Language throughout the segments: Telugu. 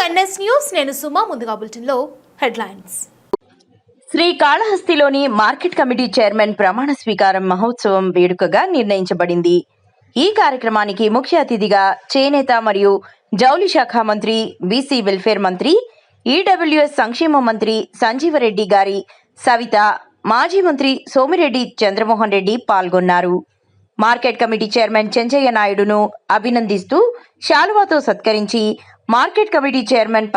NS న్యూస్ నేను సుమా ముందుగా బులెటిన్లో హెడ్లైన్స్. శ్రీకాళహస్తిలోని మార్కెట్ కమిటీ చైర్మన్ ప్రమాణ స్వీకారం మహోత్సవం వేడుకగా నిర్ణయించబడింది. ఈ కార్యక్రమానికి ముఖ్య అతిథిగా చేనేత మరియు జౌళి శాఖ మంత్రి, బీసీ వెల్ఫేర్ మంత్రి, ఈడబ్ల్యూఎస్ సంక్షేమ మంత్రి సంజీవరెడ్డి గారి సవిత, మాజీ మంత్రి సోమిరెడ్డి చంద్రమోహన్ రెడ్డి పాల్గొన్నారు. మార్కెట్ కమిటీ చైర్మన్ చెంచయ్య నాయుడును అభినందిస్తూ శాలువాతో సత్కరించి మార్కెట్ కమిటీ చైర్మన్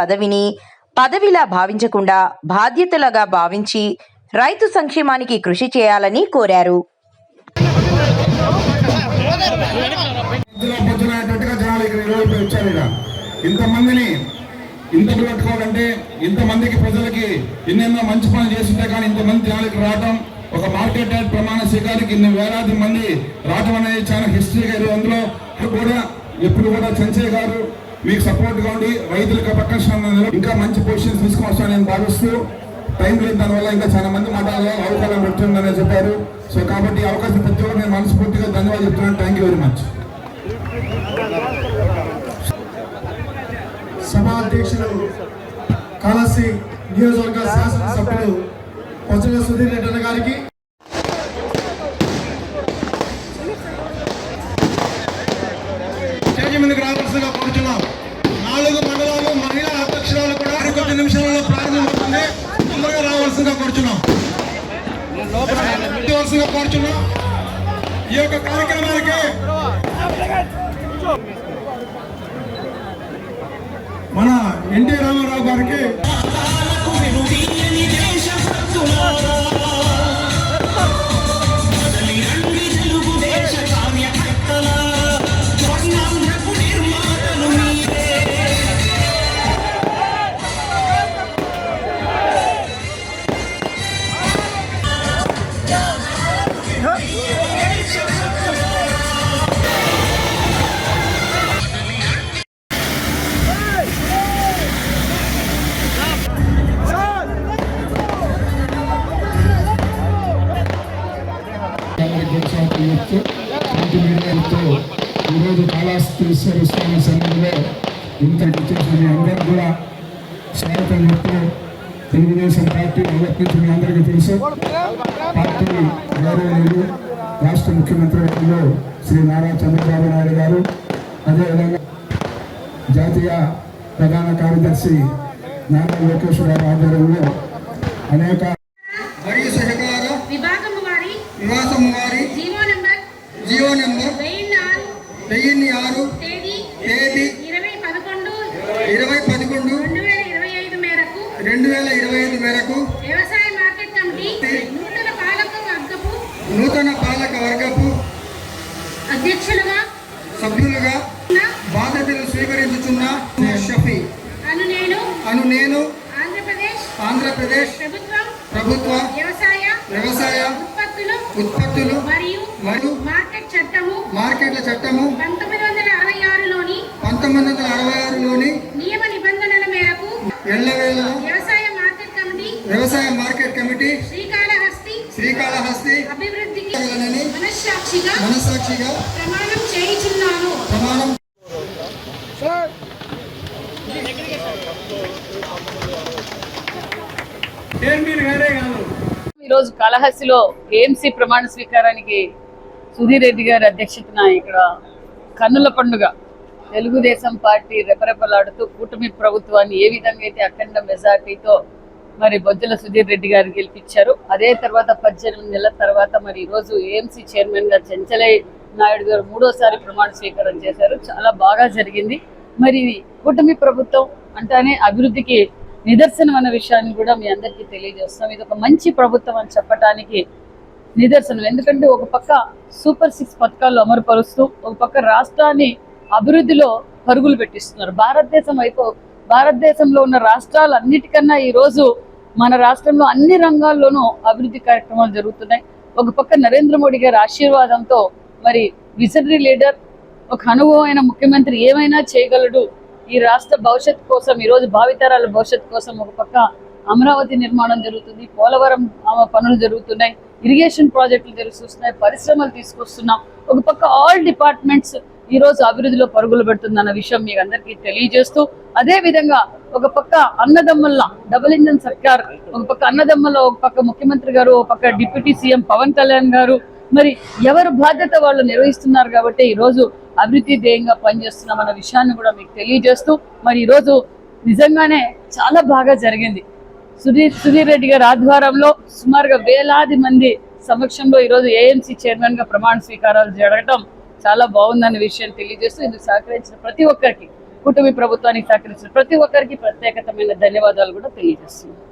పదవిలా భావించకుండా బాధ్యతలుగా భావించి రైతు సంక్షేమానికి కృషి చేయాలని కోరారు. ఇంతమందికి ప్రజలకి ఎన్నెన్నో మంచి పనులు చేస్తుంటే కానీ ఇంతమంది జనాలకి రావటం, ఒక మార్కెట్ యార్డ్ ప్రమాణ స్వీకారానికి ఇన్ని వేలాది మంది రావటం అనేది చాలా హిస్టరీ గారు. అందులో కూడా ఎప్పుడు కూడా చెంచయ్య గారు మీకు సపోర్ట్గా ఉండి రైతులకు పక్కన ఇంకా మంచి పొజిషన్స్ తీసుకొస్తానని నేను భావిస్తూ, టైం లేదు, దానివల్ల ఇంకా చాలా మంది మాట్లాడాలి అవకాశం పెడుతుందని చెప్పారు. సో కాబట్టి అవకాశం ప్రతి ఒక్కరు నేను మనస్ఫూర్తిగా ధన్యవాదాలు చెప్తున్నాను. Thank you very much. సభా అధ్యక్షులు కాళహస్తి నియోజకవర్గ శాసనసభ్యులు పొచ్చల సుధీర్ రెడ్డి గారికి, ముందుకు రావాల్సిందిగా కోరుతున్నాం. 4 మండలాలు మహిళా అధ్యక్షురాలు కూడా 10 నిమిషాలలో ప్రారంభమవుతుంది. తొందరగా రావాల్సిందిగా కోరుతున్నాం. ఈ యొక్క కార్యక్రమానికి మన ఎన్టీ రామారావు గారికి ఈరోజు కాళహస్తీశ్వర స్వామి సన్నిధిలో ఇంతటి చేసిన మీ అందరూ కూడా స్వాగతం చెప్తూ, తెలుగుదేశం పార్టీ మొదటి మీ అందరికీ తెలుసు. పార్టీ గౌరవనీయులు రాష్ట్ర ముఖ్యమంత్రి వర్గంలో శ్రీ నారా చంద్రబాబు నాయుడు గారు, అదేవిధంగా జాతీయ ప్రధాన కార్యదర్శి నారా లోకేష్ గారి ఆధ్వర్యంలో అనేక వివాసం వారి జియో నెంబర్ 1006 తేదీ 2011 2025 మేరకు వ్యవసాయ మార్కెట్ కమిటీ నూతన పాలక వర్గపు అధ్యక్షులుగా సభ్యులుగా బాధ్యతలు స్వీకరించుచున్న షఫీ అను నేను ఆంధ్రప్రదేశ్ ప్రభుత్వ వ్యవసాయ ఉత్పత్తులు మరియు మార్కెట్ల చట్టము 1966లోని నియమ నిబంధనల మేరకు ఎల్లవేళలా వ్యవసాయ మార్కెట్ కమిటీ శ్రీకాళహస్తి అభివృద్ధికి మనస్సాక్షిగా ప్రమాణం చేయుచున్నాను. ఈరోజు కాళహస్తిలో ఏఎంసీ ప్రమాణ స్వీకారానికి సుధీర్ రెడ్డి గారి అధ్యక్షతన ఇక్కడ కన్నుల పండుగ తెలుగుదేశం పార్టీ రెపరెపలాడుతూ కూటమి ప్రభుత్వాన్ని ఏ విధంగా అయితే అఖండ మెజార్టీతో మరి బొజ్జల సుధీర్ రెడ్డి గారు గెలిపించారు. అదే తర్వాత 18 నెలల తర్వాత మరి ఈరోజు ఏఎంసీ చైర్మన్ గా చెంచయ్య నాయుడు గారు 3వసారి ప్రమాణ స్వీకారం చేశారు. చాలా బాగా జరిగింది. మరి కూటమి ప్రభుత్వం అంటానే అభివృద్ధికి నిదర్శనం అన్న విషయాన్ని కూడా మీ అందరికీ తెలియజేస్తాం. ఇది ఒక మంచి ప్రభుత్వం అని చెప్పడానికి నిదర్శనం. ఎందుకంటే ఒక పక్క సూపర్ 6 పథకాలు అమలుపరుస్తూ ఒక పక్క రాష్ట్రాన్ని అభివృద్ధిలో పరుగులు పెట్టిస్తున్నారు. భారతదేశంలో ఉన్న రాష్ట్రాలన్నిటికన్నా ఈరోజు మన రాష్ట్రంలో అన్ని రంగాల్లోనూ అభివృద్ధి కార్యక్రమాలు జరుగుతున్నాయి. ఒక పక్క నరేంద్ర మోడీ గారి ఆశీర్వాదంతో మరి విజనరీ లీడర్, ఒక అనుభవమైన ముఖ్యమంత్రి ఏమైనా చేయగలడు. ఈ రాష్ట్ర భవిష్యత్తు కోసం, ఈరోజు భావితరాల భవిష్యత్తు కోసం ఒక పక్క అమరావతి నిర్మాణం జరుగుతుంది, పోలవరం పనులు జరుగుతున్నాయి. ఇరిగేషన్ ప్రాజెక్టులు తెలుస్తున్నాయి, పరిశ్రమలు తీసుకొస్తున్నాం. ఒక పక్క ఆల్ డిపార్ట్మెంట్స్ ఈ రోజు అభివృద్ధిలో పరుగులు పెడుతుందన్న విషయం మీకు అందరికీ తెలియజేస్తూ, అదే విధంగా ఒక పక్క అన్నదమ్ముల డబుల్ ఇంజన్ సర్కార్, ఒక పక్క అన్నదమ్ముల, ఒక పక్క ముఖ్యమంత్రి గారు, ఒక పక్క డిప్యూటీ సీఎం పవన్ కళ్యాణ్ గారు, మరి ఎవరు బాధ్యత వాళ్ళు నిర్వహిస్తున్నారు కాబట్టి ఈ రోజు అభివృద్ధి ధ్యేయంగా పనిచేస్తున్నామన్న విషయాన్ని కూడా మీకు తెలియజేస్తూ, మరి ఈరోజు నిజంగానే చాలా బాగా జరిగింది. సుధీర్ రెడ్డి గారి ఆధ్వర్యంలో సుమారుగా వేలాది మంది సమక్షంలో ఈరోజు ఏఎంసీ చైర్మన్ గా ప్రమాణ స్వీకారాలు జరగటం చాలా బాగుందన్న విషయం తెలియజేస్తూ, ఇందుకు సహకరించిన ప్రతి ఒక్కరికి, కూటమి ప్రభుత్వానికి సహకరించిన ప్రతి ఒక్కరికి ప్రత్యేకమైన ధన్యవాదాలు కూడా తెలియజేస్తున్నాను.